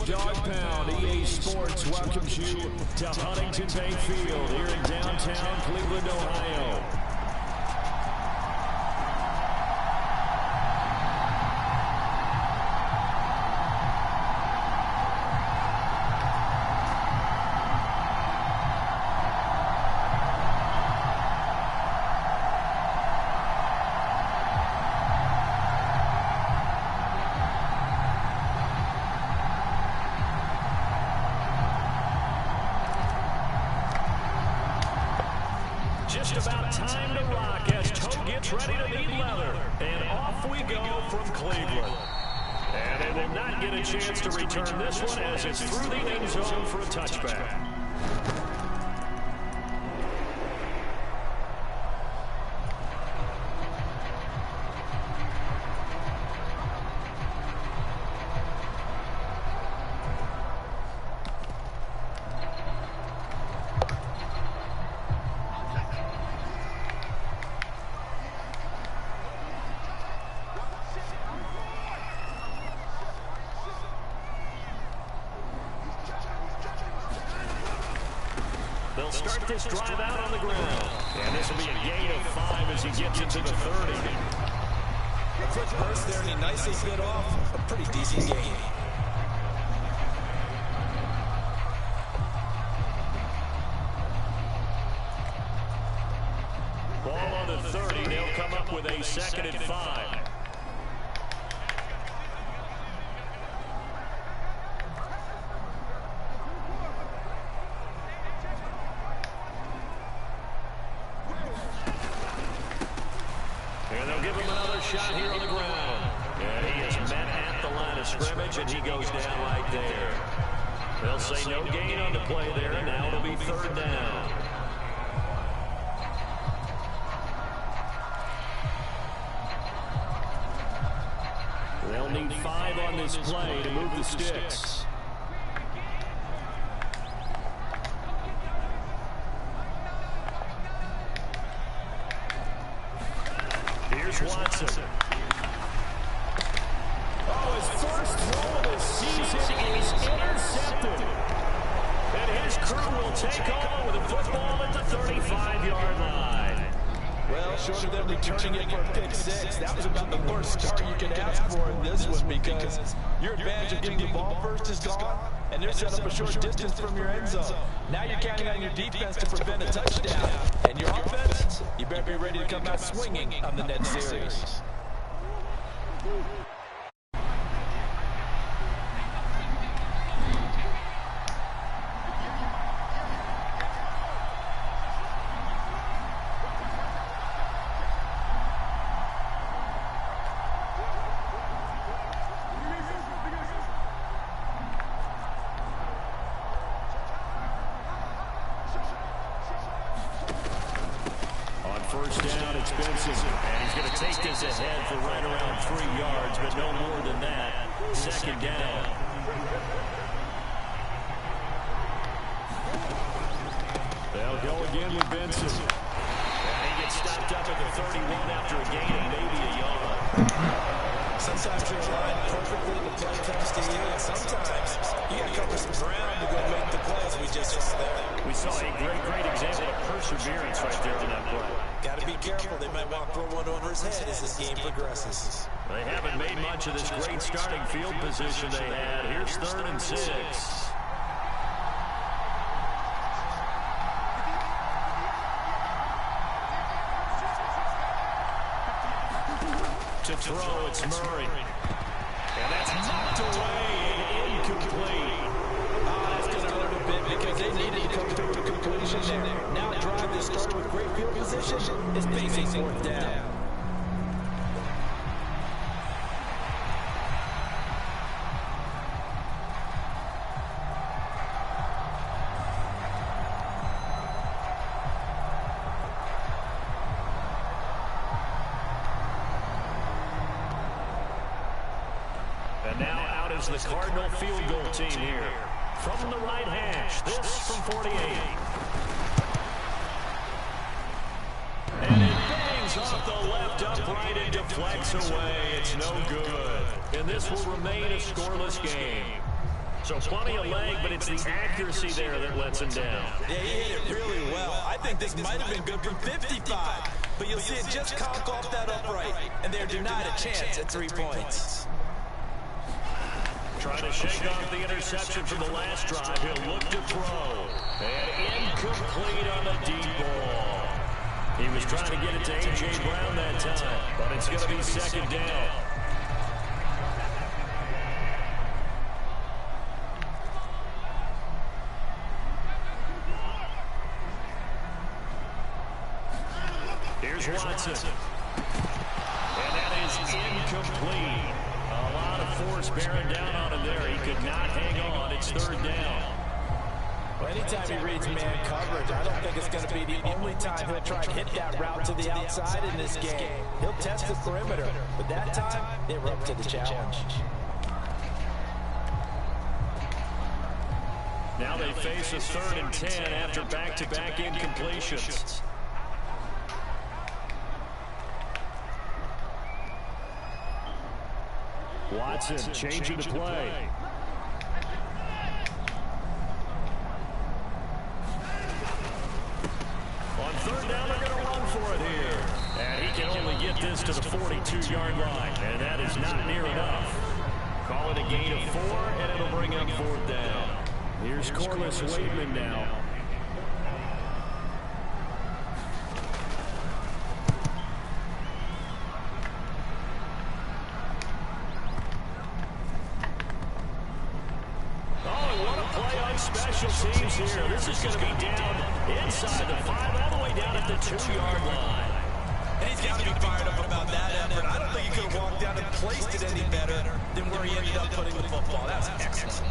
Dog Pound. EA Sports welcomes you to Huntington Bay Field here in downtown Cleveland, Ohio. Just about time to rock as Toe gets ready to meet leather. And off we go from Cleveland. And they will not get a chance to return this one as it's through the end zone for a touchback. They'll start this drive out on the ground. And this will be a gain of 5 as he gets into the 30. A quick burst there, and he nicely bit off a pretty decent gain. Ball on the 30. They'll come up with a 2nd and 5. And they'll give him another shot here on the ground. And he is met at the line of scrimmage, and he goes down right there. They'll say no gain on the play there, and now it'll be 3rd down. They'll need 5 on this play to move the sticks. Here's Watson. Oh, his first throw of the season is intercepted. And his crew will take on with a football at the 35-yard line. Well, short of them returning it for a pick 6, that was about the worst start you could ask for in this one, because your advantage of getting the ball first is gone, and they're set up a short distance from your end zone. Now you're counting on your defense to prevent a touchdown, and your offense, you better be ready to come out swinging on the next series. First down, it's Benson. And he's going to take this ahead for right around 3 yards, but no more than that. 2nd down. They'll go again with Benson. And he gets stopped up at the 31 after a gain of maybe a yard. Sometimes you're aligned perfectly to play comes to you, and sometimes you got to cover some ground to go make the plays. We just saw there. We saw a great example of perseverance right there on that play. Got to be careful. They might want to throw one over his head as this game progresses. They haven't made much of this great starting field position they had. Here's 3rd and 6. To throw, it's Murray. And that's knocked away and incomplete. That's going to hurt a bit because they needed to come through with a completion there. Now a drive that started with great field position is basic 4th down. And now out is the Cardinal field goal team here. From the right hash, this from 48. And it bangs off the left upright and deflects away. It's no good. And this will remain a scoreless game. So plenty of leg, but it's the accuracy there that lets him down. Yeah, he hit it really well. I think this might have been good from 55. But you'll see it just conk off that upright, and they're denied a chance at 3 points. Trying to shake off the interception from the last drive. He'll look to throw. And incomplete on the deep ball. He was trying to get it to A.J. Brown that time, but it's going to be second down. Here's Watson. And that is incomplete. A lot of force bearing down on him there. He could not hang on. It's third down. Well, anytime he reads man coverage, I don't think it's going to be the only time he'll try and hit that route to the outside in this game. He'll test the perimeter, but that time, they were up to the challenge. Now they face a 3rd and 10 after back-to-back incompletions. Watson changing the play. On 3rd down, they're going to run for it here. And he can only get this to the 42-yard line. And that is not near enough. Call it a gain of 4, and it'll bring up 4th down. Here's Corliss Waitman now. Special teams here. This is going to be down inside the 5, all the way down at the 2-yard line. And he's got to be fired up about that effort. I don't think he could have walked down and placed it any better than where he ended up putting the football. That was excellent.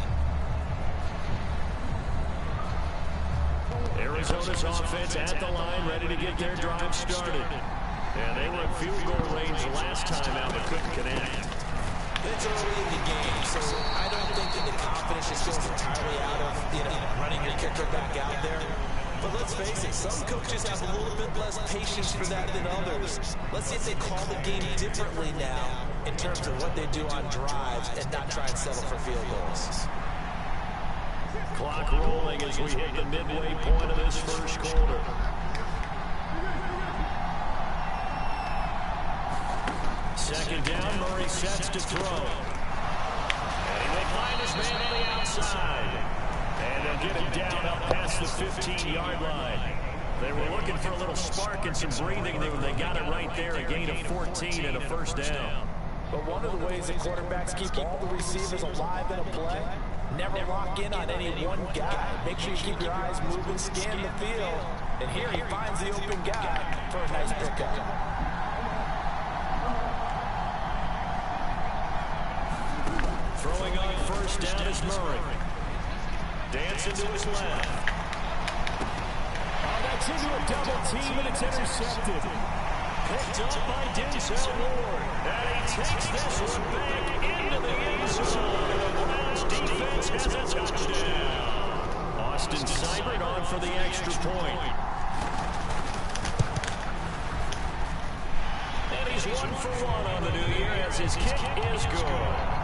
Arizona's offense at the line, ready to get their drive started. And they were in field goal range last time out, but couldn't connect. It's early in the game, so I don't think that the confidence just goes entirely out of, running your kicker back out there. But let's face it, some coaches have a little bit less patience for that than others. Let's see if they call the game differently now in terms of what they do on drives and not try and settle for field goals. Clock rolling as we hit the midway point of this first quarter. Second down, Murray sets to throw. And they find his man on the outside. And they'll get him down up past the 15-yard line. They were looking for a little spark and some breathing. They got it right there, a gain of 14 and a first down. But one of the ways that quarterbacks keep all the receivers alive in a play, never lock in on any one guy. Make sure you keep your eyes moving, scan the field. And here he finds the open guy for a nice pickup. Throwing on first down is Murray. Dancing to his left. Oh, that's into a double team, and it's intercepted. Picked up by Denzel Ward. And he takes this one back into the end zone. The Browns defense has a touchdown. Austin Seibert on for the extra point. And he's 1 for 1 on the new year as his kick is good.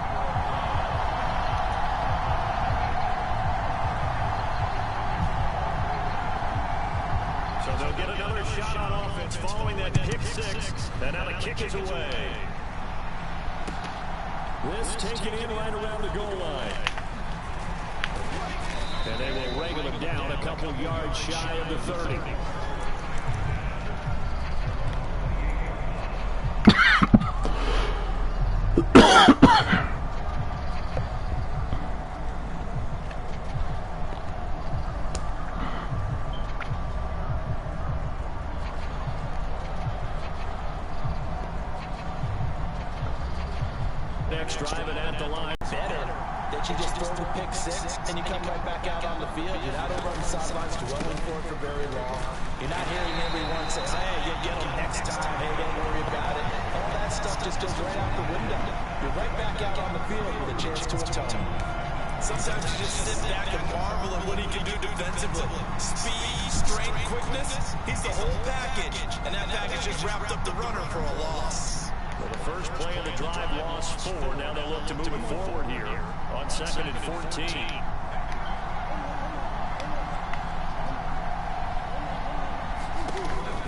They'll get another shot on offense following that pick 6. And now the kick is away. This taken in right around the goal line. And they will wrangle him down a couple yards shy of the 30. Driving at the line. Better that you just throw the pick 6 and you come right back out on the field. You're not over on the sidelines dwelling for it for very long. You're not hearing everyone say, hey, you'll get them next time. Hey, don't worry about it. All that stuff just goes right out the window. You're right back out on the field with a chance to atone. Sometimes you just sit back and marvel at what he can do defensively. Speed, strength, quickness, he's the whole package. And that package just wrapped up the runner for a loss. Well, the First play of the drive, lost 4. Now they'll look to move it forward here on 2nd and 14.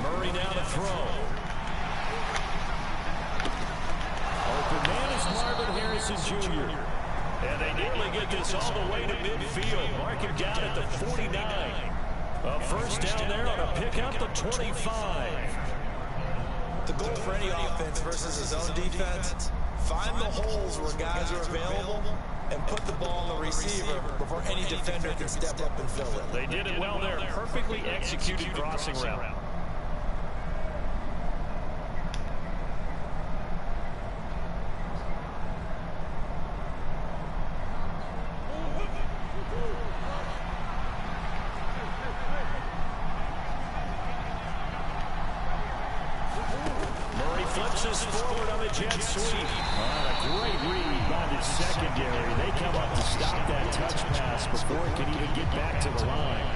Murray now to throw. Open man is Marvin Harrison Jr. And they nearly get this all the way to midfield. Mark him down at the 49. A first down there on a pickup the 25. The goal for any offense versus his own defense, find the holes where guys are available and put the ball on the receiver before any defender can step up and fill it. They did it well there. Perfectly executed crossing route. Flips us forward on the jet sweep. A great read by the secondary. They come up to stop that touch pass before it can even get back to the line.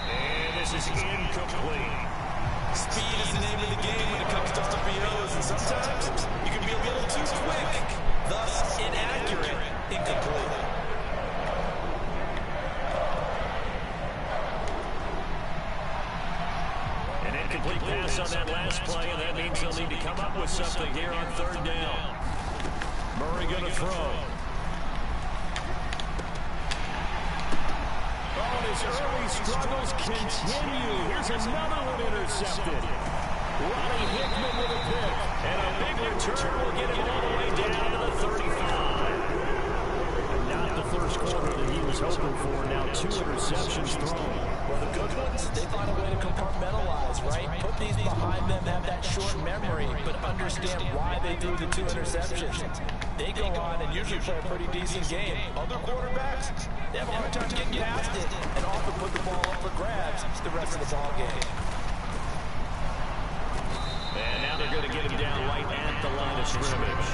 And this is incomplete. Speed is the name of the game when it comes to RPOs, and sometimes you can be a little too quick, thus inaccurate, incomplete. An incomplete pass on that last play, and that means they'll need to come up with something here on 3rd down. Murray going to throw. His early struggles continue. Here's another one intercepted. Ronnie Hickman with a pick. And a big return will get him all the way down to the 35. Not the first quarter that he was hoping for. Now 2 interceptions thrown. Well, the good ones, they find a way to compartmentalize, right? Put these behind them, have that short memory, but understand why they threw the 2 interceptions. They go on and usually play a pretty decent game. Other quarterbacks, they have a hard time getting past it and often put the ball up for grabs the rest of the ball game. And now they're going to get him down right at the line of scrimmage.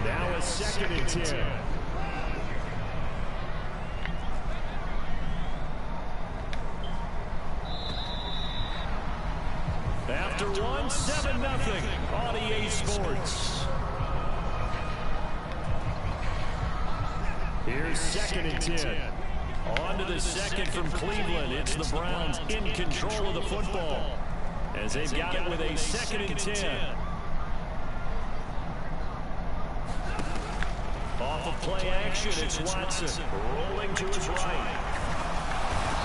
Now a 2nd and 10. After 1, 7-0 on EA Sports. Here's 2nd and 10. On to the 2nd from Cleveland. It's the Browns in control of the football as they've got it with a 2nd and 10. Off of play action, it's Watson rolling to his right.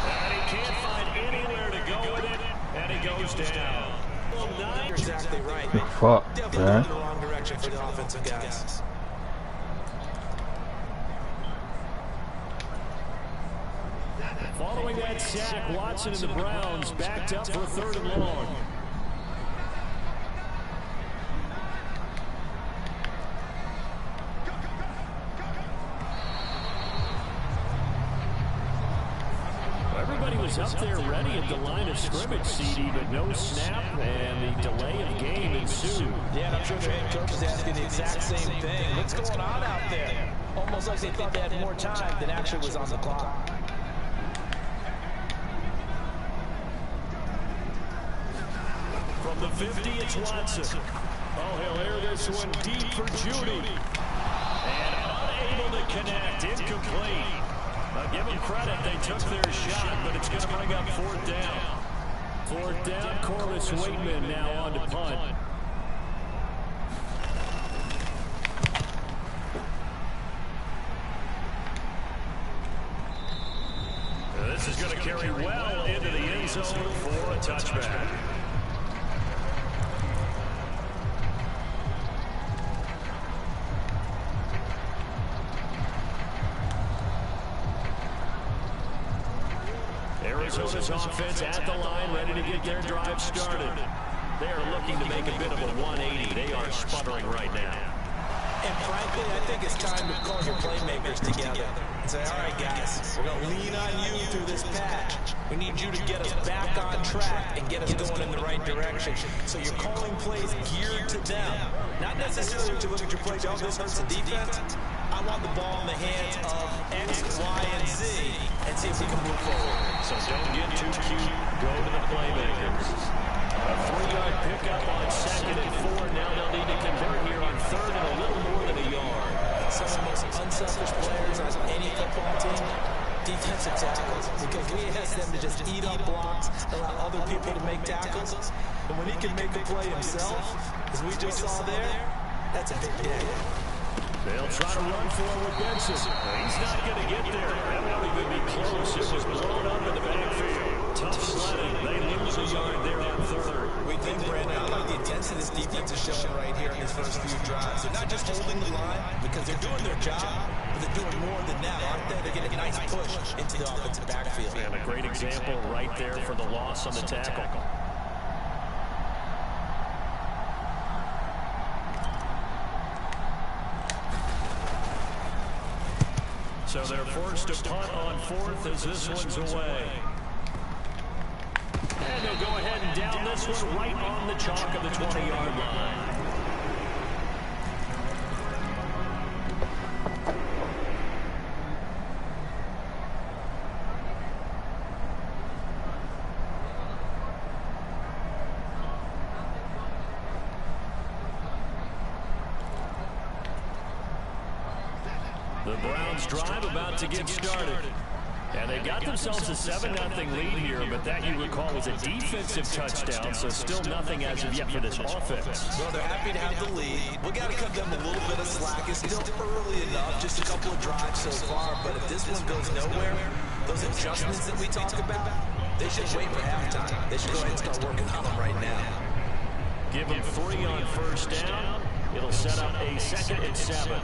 And he can't find anywhere to go with it, and he goes down. You're exactly right. The fuck, Definitely man? in the wrong direction for the offensive guys. Following that sack, Watson and the Browns backed up for 3rd and long. Everybody was up there ready at the line of scrimmage, CD, but no snap, and the delay of game ensued. Yeah, and I'm sure their head coach is asking the exact same thing. What's going on out there? Almost like they thought they had more time than actually was on the clock. From the 50, it's Watson. Oh, he'll air this one deep for Judy. And unable to connect, incomplete. Give them credit, they took their shot, but it's going to bring up 4th down. 4th down, Corliss Waitman now on to punt. This is going to carry well into the end zone for a touchback. Arizona's offense at the line, ready to get their drive started. They are looking to make a bit of a 180. They are sputtering right now. And frankly, I think it's time to call your playmakers together and say, all right, guys, we're going to lean on you through this patch. We need you to get us back on track and get us going in the right direction. So you're calling plays geared to them. Not necessarily to look at your play, oh, this hurts the defense. I want the ball in the hands of X, Y, and Z and see if we can move forward. So don't get too cute. Go to the playmakers. A 3-yard pickup on 2nd and 4. Now they'll need to convert here on 3rd and a little more than a yard. Some of the most unselfish players on any football team, defensive tackles, because we ask them to just eat up blocks, allow other people to make tackles. And when he can make a play himself, as we just saw there, that's a big day. They'll try to run for it with Benson. He's not going to get there. That won't even be close. It was blown up in the backfield. Tough sledding. They lose a yard there on 3rd. We think, Brandon, I like the intensity this defense is showing right here in these first few drives. They're not just holding the line because they're doing their job, but they're doing more than that, aren't they? They're getting a nice push into the offensive backfield. And a great example right there for the loss on the tackle. So they're forced to punt on 4th as this one's away. And they'll go ahead and down this one right on the chalk of the 20-yard line. The Browns drive about to get started. And they got themselves a 7-0 lead here, but that, you recall, was a defensive touchdown, so still nothing as of yet for this offense. Well, they're happy to have the lead. We got to cut them a little bit of slack. It's still early enough, just a couple of drives so far, but if this one goes nowhere, those adjustments that we talk about, they should wait for halftime. They should go ahead and start working on them right now. Give them 3 on 1st down. It'll set up a 2nd and 7.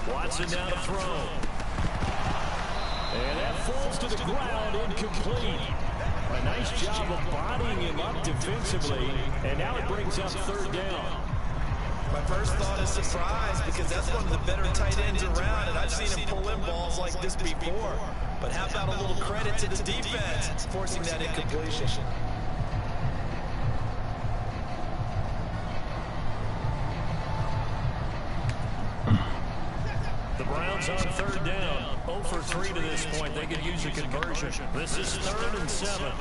Watson now to throw. And that falls to the ground, incomplete. A nice job of bodying him up defensively, and now it brings up 3rd down. My first thought is surprise, because that's one of the better tight ends around, and I've seen him pull in balls like this before. But how about a little credit to the defense forcing that incompletion? The Browns on 3rd down. 0 for 3 to this point. They could use a conversion. This is 3rd and 7.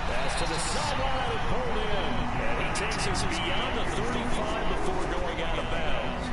Pass to the sideline and pulled in. And he takes us beyond the 35 before going out of bounds.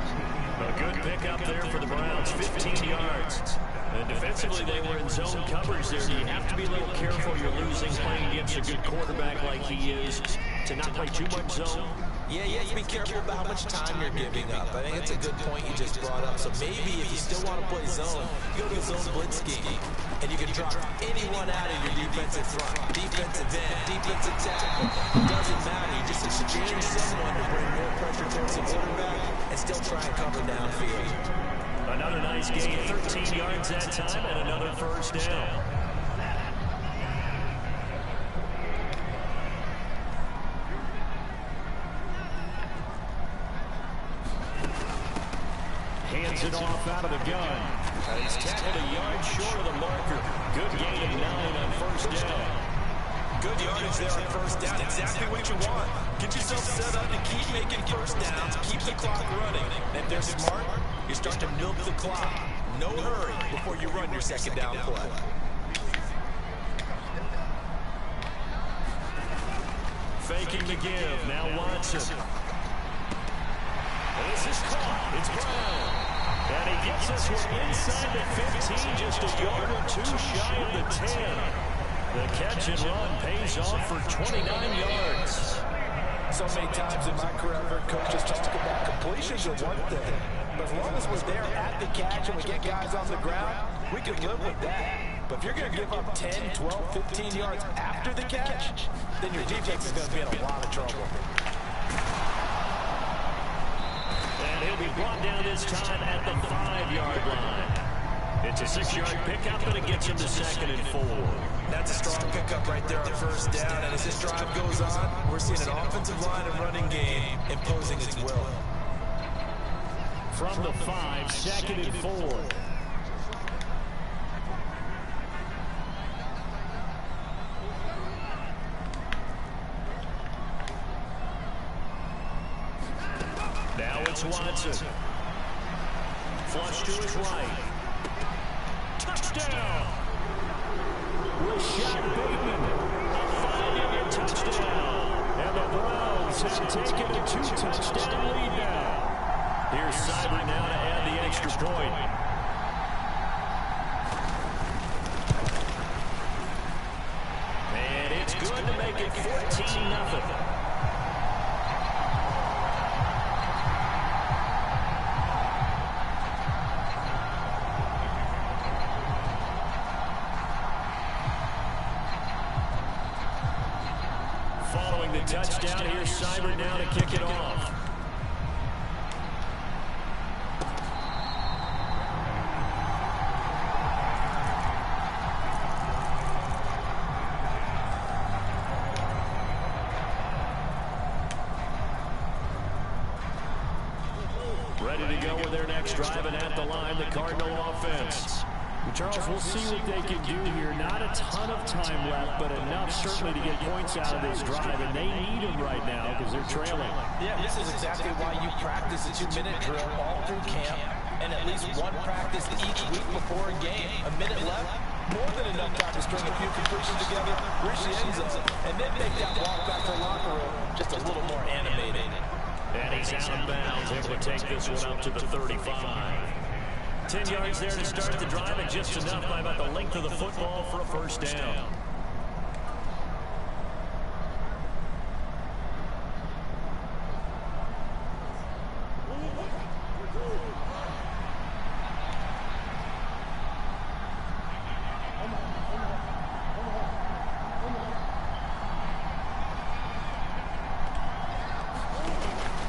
A good pickup there for the Browns, 15 yards. And defensively, they were in zone coverage there. You have to be a little careful. You're losing playing against a good quarterback like he is to not play too much zone. Yeah, you have to be careful about how much time you're giving up. I think it's a good point you just brought up. So maybe if you still want to play zone, you go to a zone blitz scheme, and you can drop anyone out of your defensive front, defensive end, defensive tackle. It doesn't matter. You just exchange someone to bring more pressure towards the quarterback and still try and cover downfield. Another nice gain, 13 yards that time, and another 1st down. Hands it off out of the gun. He's tackled a yard short of the marker. Good gain of 9 on 1st down. Good yardage there on 1st down. Exactly what you want. Get yourself set up to keep making 1st downs, keep the clock running. And if they're smart, you start to milk the clock. No hurry before you run your 2nd down play. Faking the give. Now Watson. This is caught. It's Brown. And he gets us inside the 15, just a yard or 2 shy of the 10. The catch and run pays off for 29 yards. So many times in my career, I've heard coaches talk about completions are one thing. But as long as we're there at the catch and we get guys on the ground, we can live with that. But if you're going to give up 10, 12, 15 yards after the catch, then your defense is going to be in a lot of trouble. And he'll be brought down this time at the 5-yard line. It's a 6-yard pickup, and it gets him to 2nd and 4. That's a strong pickup right there on first down. And as this drive goes on, we're seeing an offensive line and running game imposing its will. From the 5, 2nd and 4. Now it's Watson. Flush to his right. Touchdown! Rashad Bateman, a 5-yard touchdown. And the Browns have taken a 2-touchdown lead now. Here's Seibert now to add the extra point. And it's good to make it 14-0. Following the touchdown, here's Seibert now to kick it off. Ready to go with their next drive, and at the line, the Cardinal offense. Charles, we'll see what they can do here. Not a ton of time left, but enough certainly to get points out of this drive, and they need them right now because they're trailing. Yeah, this is exactly why you practice a 2-minute drill all through camp, and at least one practice each week before a game. A minute left, more than enough time to string a few completions together, reach the end zone, and then make that walk back to the locker room just a little more animated. And he's out of bounds, able to take this one up to the 35. 10 yards there to start the drive, and just enough by about the length of the football for a first down.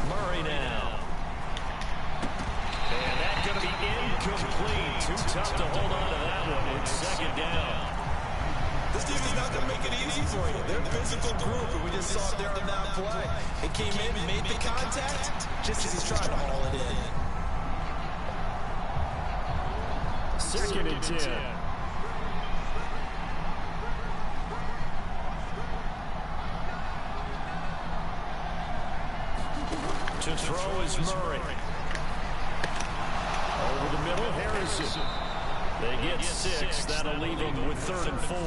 Murray now. And that's going to be incomplete. Too tough to hold on to that one. It's 2nd down. This team is not going to make it easy for you. They're a physical group, and we just saw it there on that play. It came in, made the contact, just as he's trying to haul it in. 2nd and 10. To throw is Murray. Over the middle, Harrison. They get 6. That'll leave them with 3rd and 4.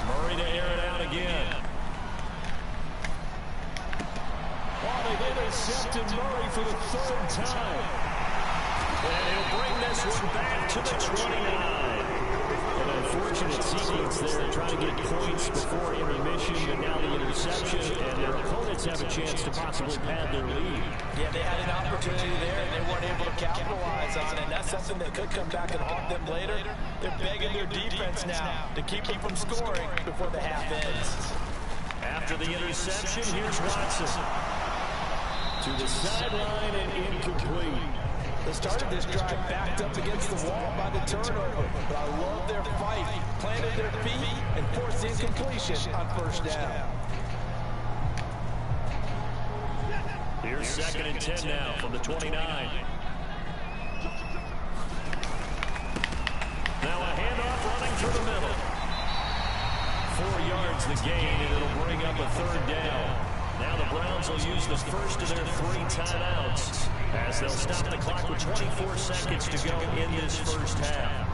Murray to air it out again. Oh, they've intercepted Murray for the 3rd time. And he'll bring this one back to the 29. An unfortunate sequence there, trying to get points before intermission, and now the interception, and their opponents have a chance to possibly pad their lead. Yeah, they had an opportunity there, and they weren't able to capitalize on it, and that's something that could come back and haunt them later. They're begging their defense now to keep them from scoring before the half ends. After the interception, here's Watson. To the sideline and incomplete. They started this drive backed up against the wall by the turnover, but I love their fight, planted their feet, and forced the incompletion on first down. Here's 2nd and 10 now from the 29. Now a handoff running through the middle. 4 yards the gain, and it'll bring up a 3rd down. Now the Browns will use the first of their 3 timeouts as they'll stop the clock with 24 seconds to go in this first half.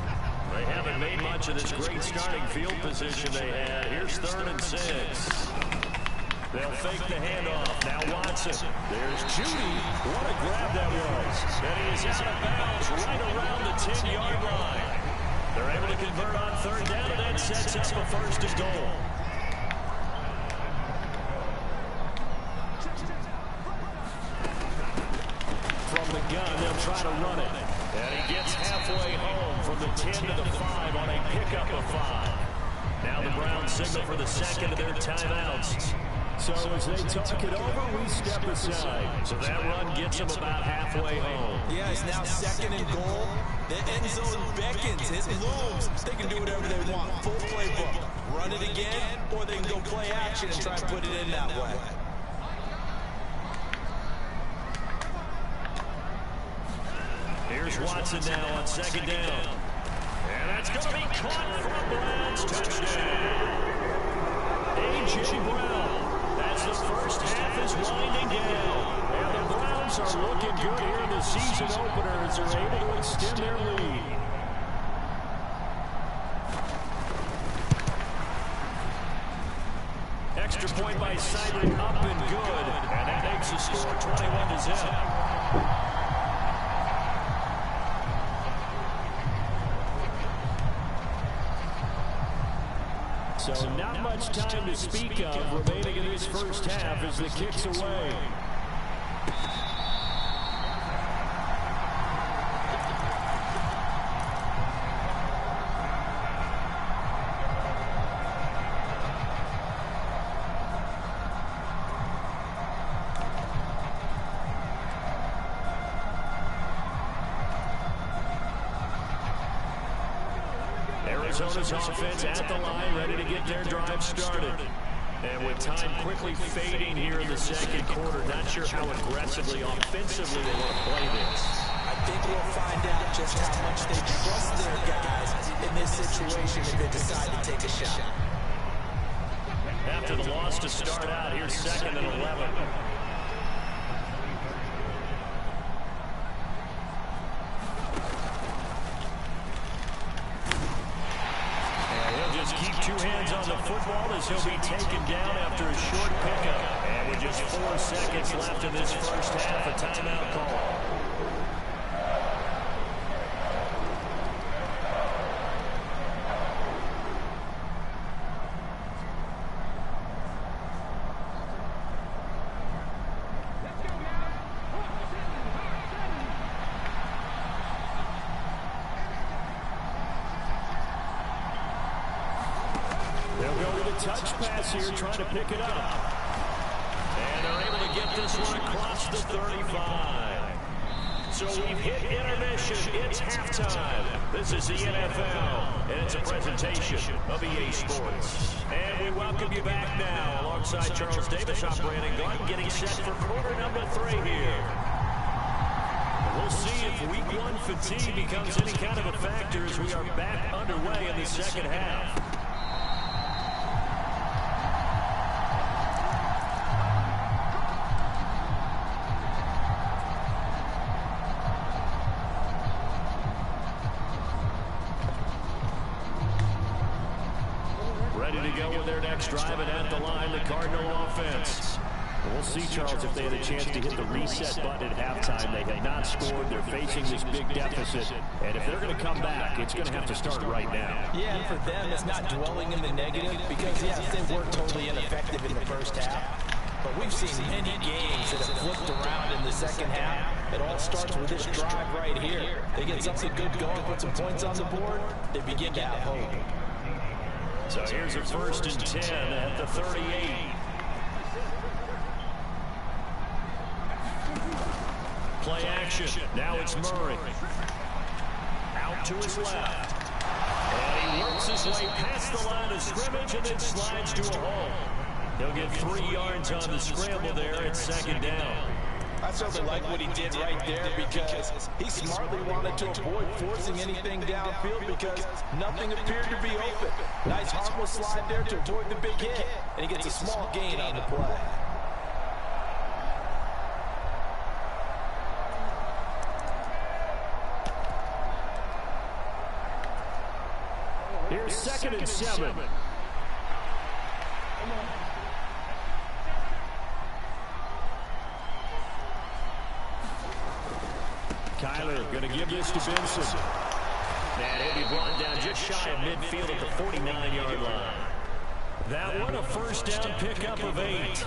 They haven't made much of this great starting field position they had. Here's 3rd and 6. They'll fake the handoff. Now Watson. There's Judy. What a grab that was. And he is out of bounds right around the 10-yard line. They're able to convert on third down, and that sets up a first and goal. From the gun, they'll try to run it. And he gets halfway home from the 10 to the 5 on a pickup of 5. Now the Browns signal for the second of their timeouts. So as they talk it over, we step aside. So that run gets them about halfway home. Yeah, it's now second and goal. The end zone beckons. It looms. They can do whatever they want. Full playbook. Run it again, or they can go play action and try and put it in that way. Here's Watson now on second down. And that's going to be caught from Browns. Touchdown. A.J. Brown. As the first half is winding down. And the Browns are looking good here in the season opener as they're able to extend their lead. Extra point by Simon up and good. And that makes the score 21-0. So not much time to speak of remaining in this first half as the kick's away. Arizona's offense at the line, ready to get their drive started. And with time quickly fading here in the second quarter, not sure how aggressively, offensively they want to play this. I think we'll find out just how much they trust their guys in this situation if they decide to take a shot. After the loss to start out, here's second and 11. Keep two hands on the football as he'll be taken down after a short pickup. And with just 4 seconds left in this first half, a timeout call. Touch pass here, trying to pick it up. And they're able to get this one across the 35. So we've hit intermission. It's halftime. This is the NFL, and it's a presentation of EA Sports. And we welcome you back now alongside Charles Davis, operating Glenn, getting set for quarter number 3 here. We'll see if week 1 fatigue becomes any kind of a factor as we are back underway in the second half. Driving at the line, the Cardinal offense. We'll see, Charles, if they had a chance to hit the reset button at halftime. They have not scored. They're facing this big deficit. And if they're going to come back, it's going to have to start right now. Yeah, and for them, it's not dwelling in the negative because, yes, they were totally ineffective in the first half. But we've seen many games that have flipped around in the second half. It all starts with this drive right here. They get something good going, put some points on the board, they begin to have hope. So here's a first and 10 at the 38. Play action. Now it's Murray. Out to his left. And he works his way past the line of scrimmage and then slides to a hole. He'll get 3 yards on the scramble there at second down. I certainly like what he did right there because he smartly wanted to avoid forcing anything downfield because nothing appeared to be open. Nice harmless slide there to avoid the big hit, and he gets a small gain on the play. Here's second and 7. Kyler going to give this to Benson. And he'll be brought down just shy of midfield at the 49-yard line. That one, a first down pickup of 8.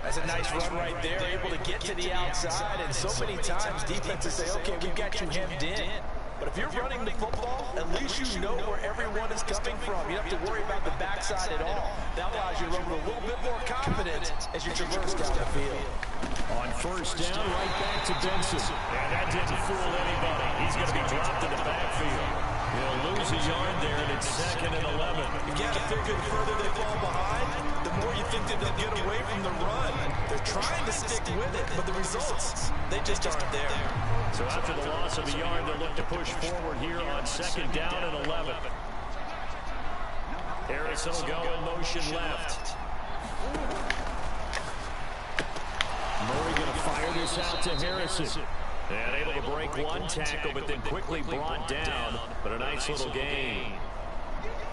That's a nice run right there, able to get to the outside. And so many times defenses say, okay, we've got you hemmed in. But if you're running the football, at least you know where everyone is coming from. You don't have to worry about the backside at all. That allows you to run with a little bit more confidence as you traverse down the field. On first down, right back to Benson. And that didn't fool anybody. He's going to be dropped in the backfield. He'll lose a yard there, and it's 2nd and 11. You got to figure the further they fall behind, the more you think that they'll get away from the run. They're trying to stick with it, but the results, they just aren't there. So after the loss of a yard, they'll look to push forward here on 2nd down and 11. Harrison will go in motion left. Murray going to fire this out to Harrison. And able to break one tackle, but then quickly brought down. But a nice little gain.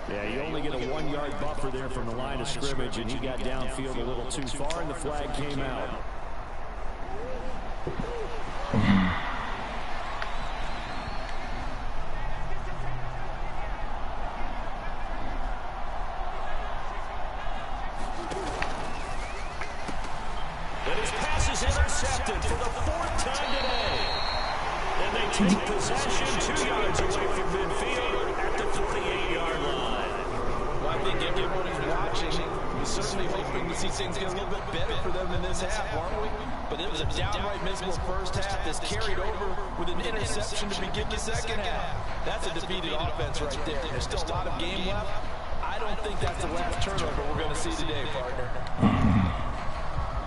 Yeah, you only get a 1-yard buffer there from the line of scrimmage, and he got downfield a little too far, and the flag came out. But his pass is intercepted for the 4th time today. And they take possession 2 yards away from midfield at the 48-yard line. Well, I think everyone is watching. We're certainly hoping to see things get a little bit better for them in this half, aren't we? But it was a downright miserable first half that's carried over with an interception to begin the second half. That's a defeated offense right there. There's still a lot of game left. I don't think that's the last turnover we're going to see today, partner.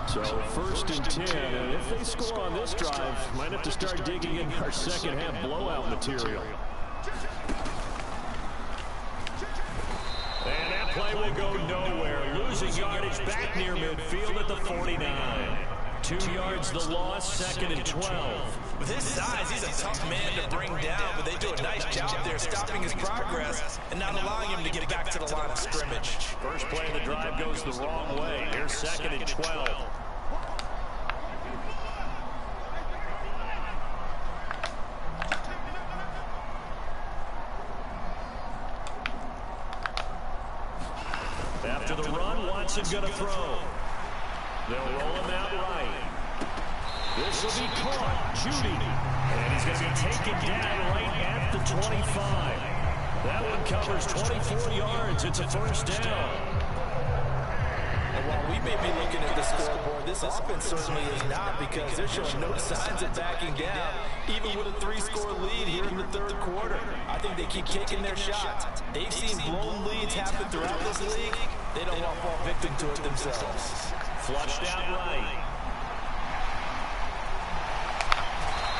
So 1st and 10, and if they score on this drive, might have to start digging in our second half blowout material. And that play will go nowhere. Losing yardage back near midfield at the 49. 2 yards the loss, 2nd and 12. With his size, he's a tough man to bring down, but they do a nice job there stopping his progress and not allowing him to get back to the line of scrimmage. First play of the drive goes the wrong way. Here's 2nd and 12. After the run, Watson going to throw. They'll roll him out right. This will be caught. Judy. And he's going to be taken down right at the 25. That one covers 24 yards. It's a first down. And while we may be looking at the scoreboard, this offense certainly is not, because they're showing no signs of backing down, even with a 3-score lead here in the 3rd quarter. I think they keep taking their shots. They've seen blown leads happen throughout this league. They don't want to fall victim to it themselves. Flushed out right.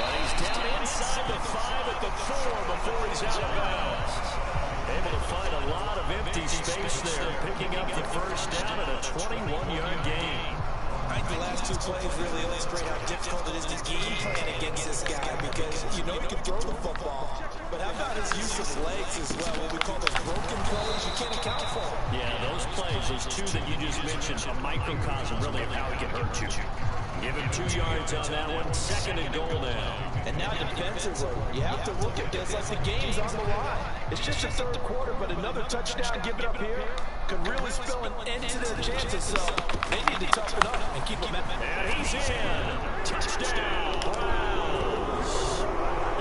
And he's down inside the 5 at the 4 before he's out of bounds. Able to find a lot of empty space there, picking up the first down at a 21-yard gain. I think the last 2 plays really illustrate how difficult it is to game plan against this guy, because you know he can throw the football, but how about his use of legs as well? What we call those broken plays, you can't account for. Yeah, those plays, those 2 that you just mentioned, a microcosm really of how he can hurt you. Give him 2 yards on that one, 2nd and goal now. And now defensively, you have to look at this like the game's on the line. It's just the 3rd quarter, but another touchdown given up here could really spill an end to their chances, so they need to toughen up and keep them at. And he's in. Touchdown, Browns.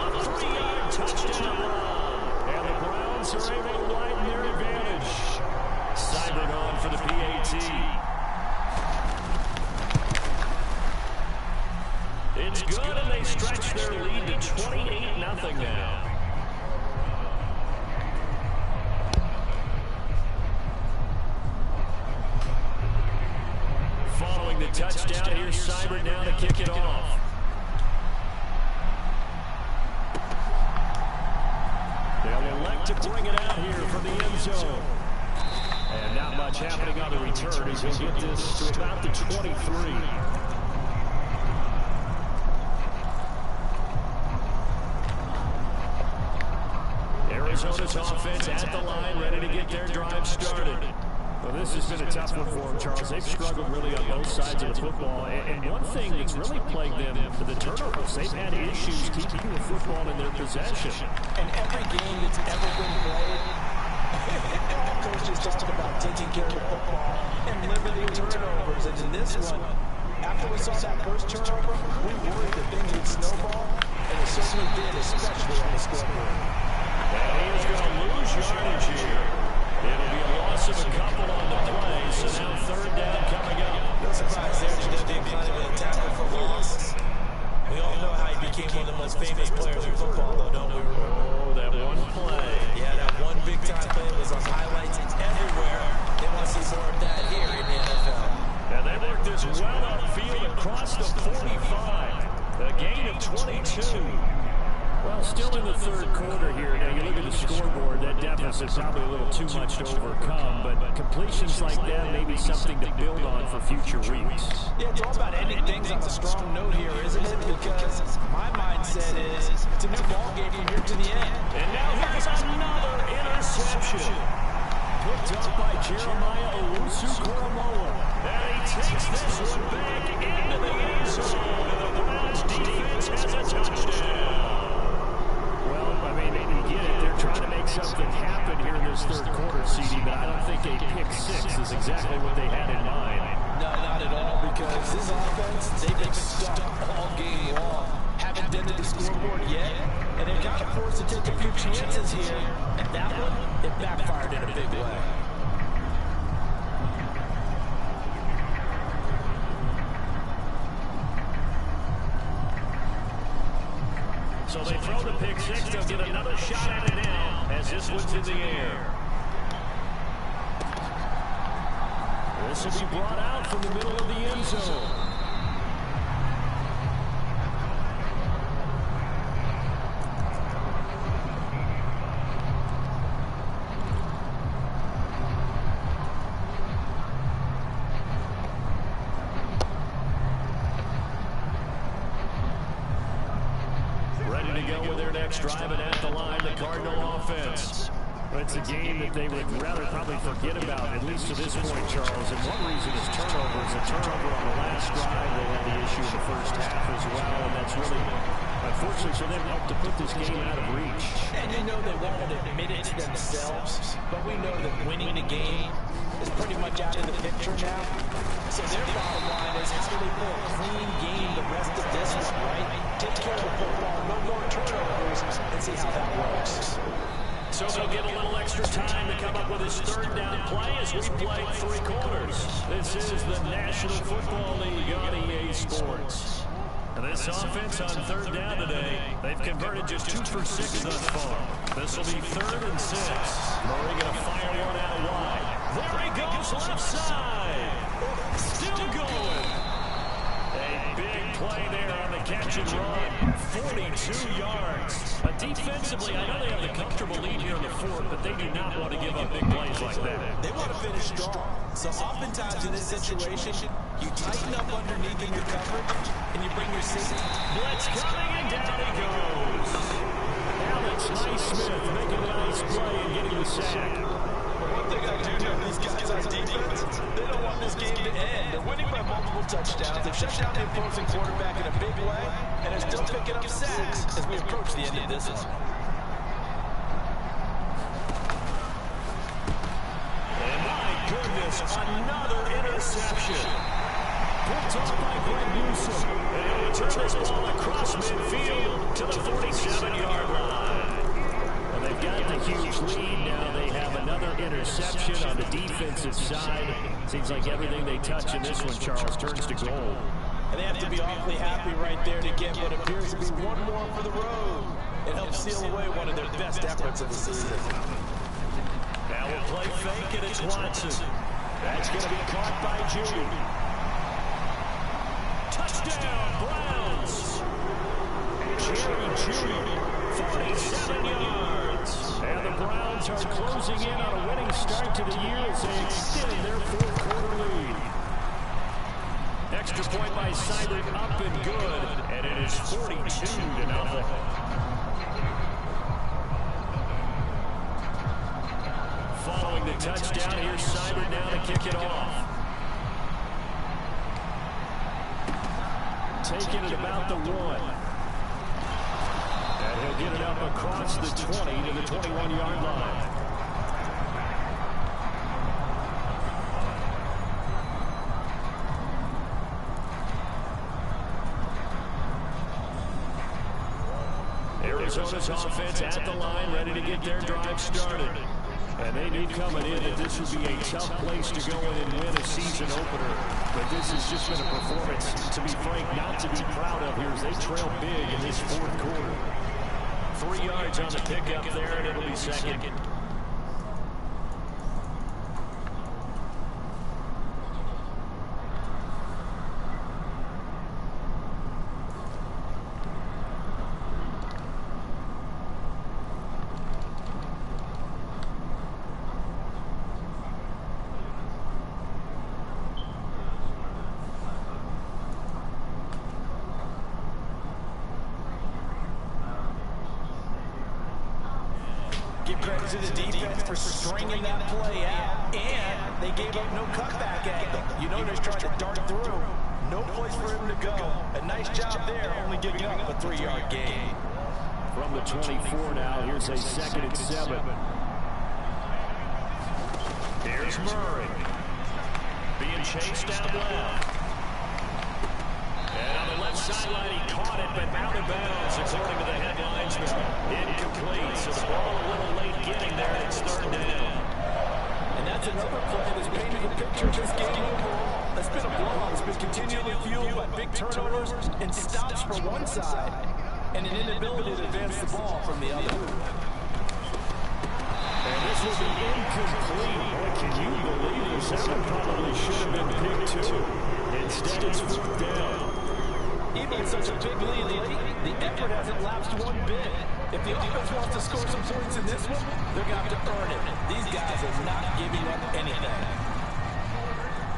A 3-yard touchdown run. And the Browns are able to widen their advantage. Seibert on for the PAT. It's good, and they stretch their lead to 28-0 now. Following the touchdown, here's Seibert now to kick it off. They'll elect to bring it out here from the end zone. And not much happening on the return as he'll get this to about the 23. Arizona's offense at the line, ready to get their drive started. Well, this has been a tough one for them, Charles. They've struggled really on both sides of the football. And one thing that's really plagued them, the turnovers. They've had issues keeping the football in their possession. And every game that's ever been played, all coaches talking about taking care of the football and limiting turnovers. And in this one, after we saw that first turnover, we worried that things would snowball, and it certainly did, especially on the scoreboard. And he is going to lose yardage here. It'll be a loss of a couple on the play, so now third down coming up. No surprise there, Janelle being kind of a tackle for loss. We all know how he became one of the most famous players in football, though, don't we? Oh, that one play. Yeah, that one big-time play was on highlights everywhere. They want to see more of that here in the NFL. And they worked this well upfield across the 45. A gain of 22. Well, still in the third quarter here. Now, you look at the scoreboard, that deficit's probably a little too much to overcome, but completions like that may be something to build on for future weeks. Yeah, it's all about ending things on a strong note here, isn't it? Because my mindset is it's a new ball game from here to the end. And now here's another interception. Picked up by Jeremiah Owusu-Koramoah. And he takes this one back into the end zone. And the Browns defense has a touchdown. Well, I mean, you get it. They're trying to make something happen here in this third quarter, CD, but I don't think a pick six is exactly what they had in mind. No, not at all, because this offense, they've been stuck all game long. Haven't dented the scoreboard yet, and they're kind of forced to take a few chances here. And that one, it backfired in a big way. So they throw the pick six. They'll get another shot at it now as this one's in the air. This will be brought out from the middle of the end zone. Driving at the line, the Cardinal offense. It's a game that they would rather probably forget about, at least to this point, Charles. And one reason is turnovers. A turnover on the last drive. They had the issue in the first half as well, and that's really, unfortunately for them, helped to put this game out of reach. And you know they won't admit it to themselves, but we know that winning the game is pretty much out of the picture now. So their bottom line is, how do they play a clean game the rest of this one, right? Take care of the football, no more turnovers, and see how that works. So they'll get a little extra time to come up with his third down play as we play three quarters. This is the National Football League on EA Sports. And this offense on third down today, they've converted just 2 for 6 thus far. This will be 3rd and 6. Murray going to fire one out wide. There he goes, left side. Still going. A big play there on the catch and run. 42 yards. Defensively, I know they have the comfortable lead here in the fourth, but they do not want to give up big plays like that. They want to finish strong. So oftentimes in this situation, you tighten up underneath in your coverage, and you bring your safety. Blitz coming, and down he goes. Alex Highsmith making a nice play and getting the sack. One thing I do know, these guys on defense, they don't want this game to end. They're winning by multiple touchdowns. They've shut down the opposing quarterback in a big way, and they're still picking up sacks as we approach the end of this one. And my goodness, another interception. Picked off by Greg Newsom. And he'll return this ball across midfield to the 47-yard line. And they've got the huge lead now. They have another interception on the defensive side. Seems like everything they touch in this one, Charles, turns to gold. And they have to be awfully happy right there to get what appears to be one more for the road. It helps seal away one of their best efforts of the season. Now we'll play fake, and it's Watson. That's going to be caught by Judy. Touchdown, Browns. Jerry Judy, 47 yards. And the Browns are closing in on a winning start to the year as they extend their fourth quarter lead. Extra point by Seibert up and good, and it is 42-0. Following the touchdown. Here's Seibert now to kick it off. Taking it about the 1. And he'll get it up across the 20 to the 21-yard line. Arizona's offense at the line, ready to get their drive started. And they knew coming in that this would be a tough place to go in and win a season opener. But this has just been a performance, to be frank, not to be proud of here as they trail big in this fourth quarter. 3 yards on the pickup there, and it'll be second. Give credit to the defense for stringing that play out, and they gave up no cutback angle. You know they're trying to dart through. No place for him to go. A nice job there, only giving up a 3-yard gain. From the 24 now, here's a 2nd and 7. Here's Murray. Being chased down left. And on the left sideline, he caught it, but out of bounds, according to the headlines. Incomplete, so the ball a little late getting there, and it's 3rd down. And that's another play that's painted the picture of this game overall. That's been a blowout. It's been continually fueled by big turnovers and stops from one side, and an inability to advance the ball from the other. And this will be incomplete. Boy, can you believe this? That one probably should have been picked too. Instead, it's 4th down. Even with such a big lead late, the effort hasn't lapsed one bit. If the offense wants to score some points in this one, they're going to have to earn it. These guys are not giving up anything.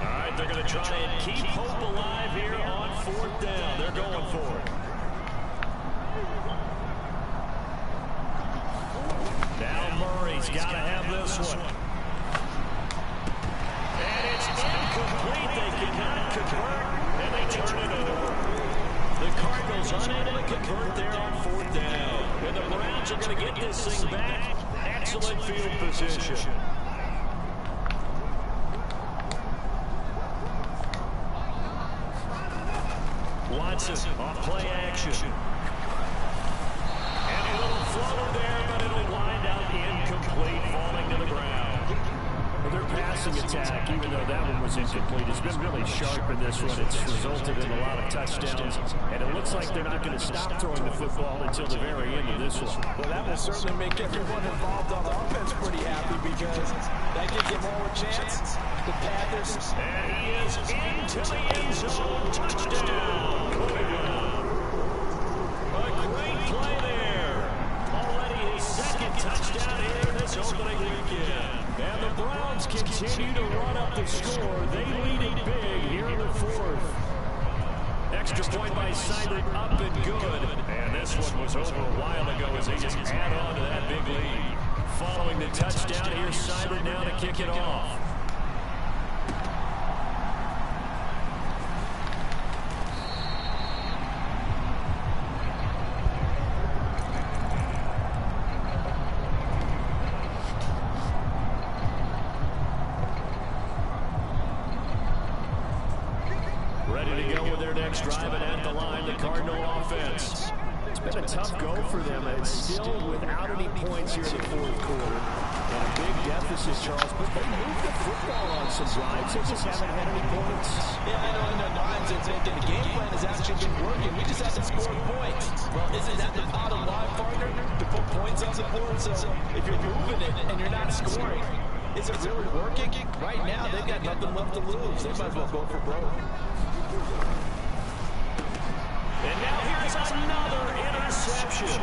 All right, they're going to try and keep hope alive here on 4th down. They're going for it. Now Murray's got to have this one. And it's incomplete. They cannot convert, and they turn it over. The Cardinals unable to convert there on 4th down. And the Browns are going to get this thing back. Excellent field position. Watson off play action. And a little floater there, but it'll wind out incomplete, falling to the ground. Their passing attack, even though that one was incomplete, has been really sharp in this one. It's resulted in a lot of touchdowns, and it looks like they're not going to stop throwing the football until the very end of this one. Well, that will certainly make everyone involved on offense pretty happy because that gives them all a chance. The Panthers. And he is into the end zone. Touchdown, Cleveland. A great play there. Already his 2nd touchdown here this opening weekend. And the Browns continue to run up the score. They lead it big here in the 4th. Extra point by Seibert, up and good. And this one was over a while ago as they just add on to that big lead. Following the touchdown, here's Seibert now to kick it off. Driving at the line, the Cardinal offense. It's been a tough go for them, and it's still without any points here in the 4th quarter. And a big deficit, Charles, but they moved the football on some drives. They just haven't had any points. Yeah, I know in their minds they're thinking the game plan has actually been working. We just haven't scored points. Well, isn't that the bottom line, partner? To put points on the board? So if you're moving it and you're not scoring, is it really working? Right now, they've got nothing left to lose. They might as well go for broke. And now here's another interception.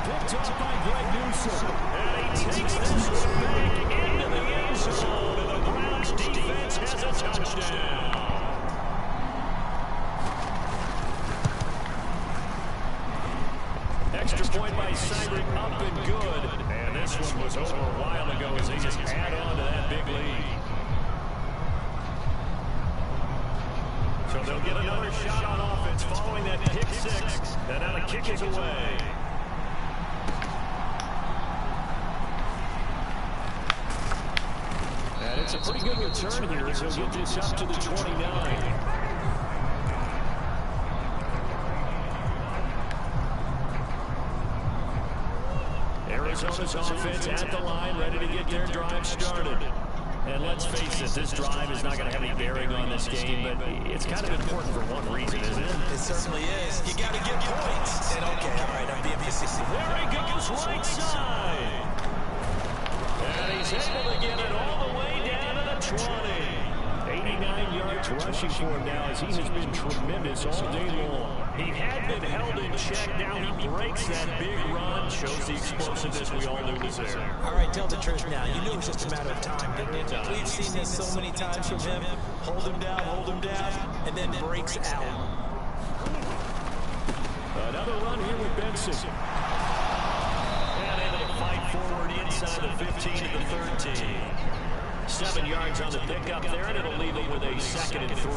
Picked up by Greg Newsome. And he takes this one back into the end zone. And the Browns defense has a touchdown. Extra point by Cybert, up and good. And this one was over a while ago as they just add on to that big lead. So they'll get another shot on offense following that pick six. And now the kick is away. And it's a pretty good return here as he'll get this up to the 29. Arizona's offense at the line, ready to get their drive started. And let's face it, this drive is not going to have any bearing on this game, but it's kind of important for one reason, isn't it? It certainly is. You got to get points. And okay, all right, I'm being facetious. There he goes, right side. And he's able to get it all the way down to the 20. 89 yards rushing for him now as he has been tremendous all day long. He had been held in check. Now he breaks that big run. Shows the explosiveness we all knew was there. All right, tell the truth now. You knew it was just a matter of time, didn't it? We've seen this so many times from him. Hold him down, and then breaks out. Another run here with Benson. And able to fight forward inside the 15 to the 13. 7 yards on the pickup there, and it'll leave him with a 2nd and 3.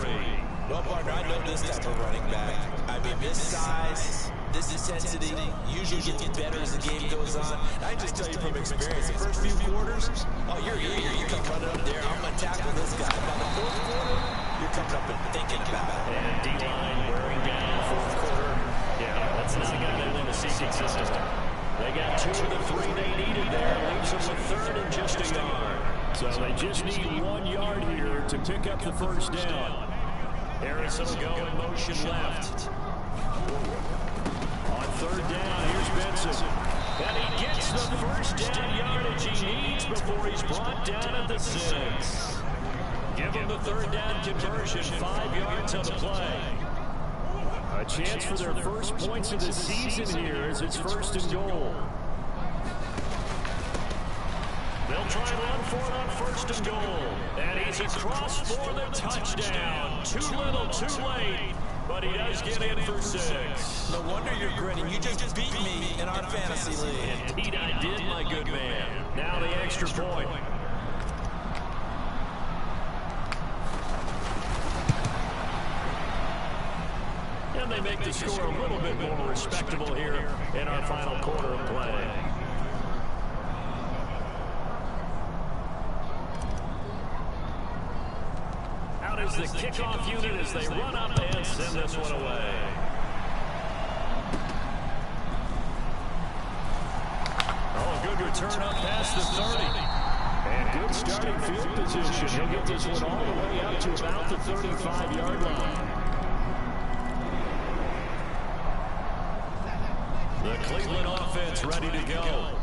Well, partner, I know this type of running back. I mean, this size, this intensity usually gets better as the game goes on. I just tell you from experience, the first few quarters, oh, you're eager. You come running up there. I'm going to tackle this guy. By the fourth quarter, you're coming up and thinking about it. And D-line wearing down fourth quarter. Yeah, that's not going to win the season system. They got 2 of the 3 they needed there. Leaves them with 3rd and just a yard. So they just need 1 yard here to pick up the first down. Harrison will go in motion left. On 3rd down, here's Benson. And he gets the first down yardage he needs before he's brought down at the 6. Give him the 3rd down conversion, 5 yards on the play. A chance for their first points of the season here as it's 1st and goal. They'll try and run for it on 1st and goal. And he's across for the touchdown. Too little, too late. But he does get in for 6. No wonder you're grinning. You just beat me in our fantasy league. Indeed I did, my good man. Now the extra point. And they make the score a little bit more respectable here in our final quarter of play. Is the kickoff unit as they run up and send this one away. Oh, good return up past the 30. And good starting field position. He'll get this one all the way up to about the 35-yard line. The Cleveland offense ready to go.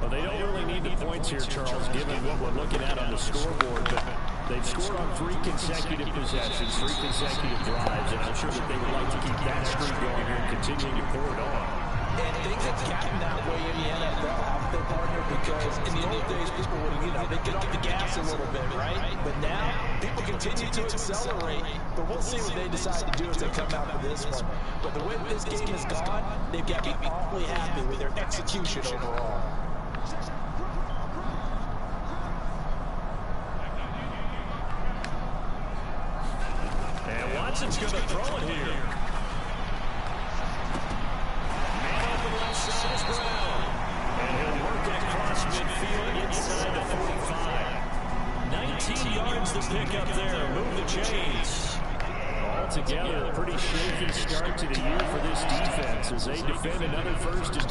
Well, they don't really need the points here, Charles, given what we're looking at on the scoreboard. But they've scored on 3 consecutive possessions, 3 consecutive drives, and I'm sure that they would like to keep that streak going here and continue to pour it on. And things have gotten that way in the NFL, haven't they, partner? Because in the old days, people would, they get off the gas a little bit, right? But now, people continue to accelerate. But we'll see what they decide to do as they come out of this one. But the way this game has gone, they've got to be awfully happy with their execution overall. Watson's going to throw it here. Man open left side is Brown. And he'll work it across midfield inside the 45. 19 yards to pick up there. Move the chains. Altogether, a pretty shaky start to the year for this defense as they defend another 1st and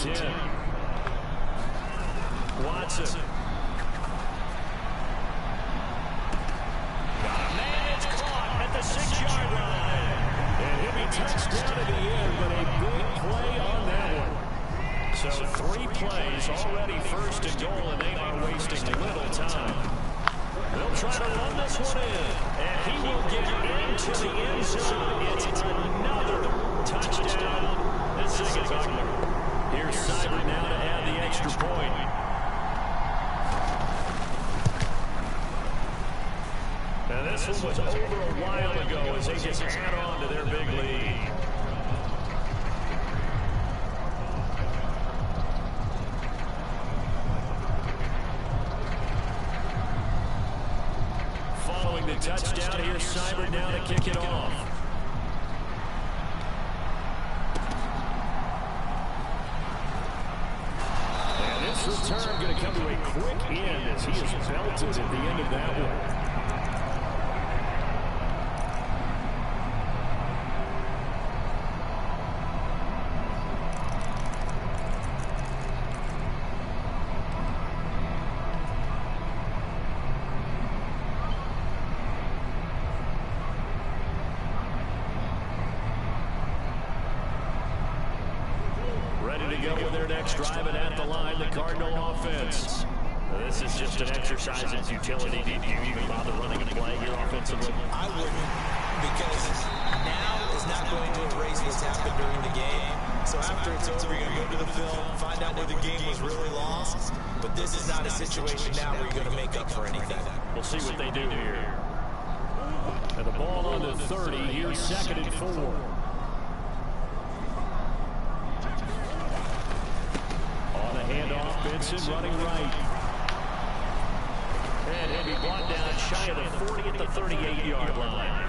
10. Watson. The 6-yard line. And he'll be touched down at the end, but a big play on that one. So 3 plays already 1st and goal, and they are wasting little time. They'll try to run this one in, and he will get into the end zone. It's another touchdown. This thing is ugly. Here's Cybert now to add the extra point. And this one was over a while ago as they just add on to their big lead. driver now to kick it off. And this return going to come to a quick end as he is belted at the end of that one. Ready to go with their next drive, and at the line, the Cardinal offense. This is just an exercise in futility. Do you even bother running a play here offensively? I wouldn't, because now is not going to erase what's happened during the game. So after it's over, you're going to go to the film, find out where the game was really lost. But this is not a situation now where you're going to make up for anything. We'll see what they do here. And the ball on the 30, here's 2nd and 4. Handoff, Benson running right. And he'll be brought down shy of the 40 at the 38-yard line.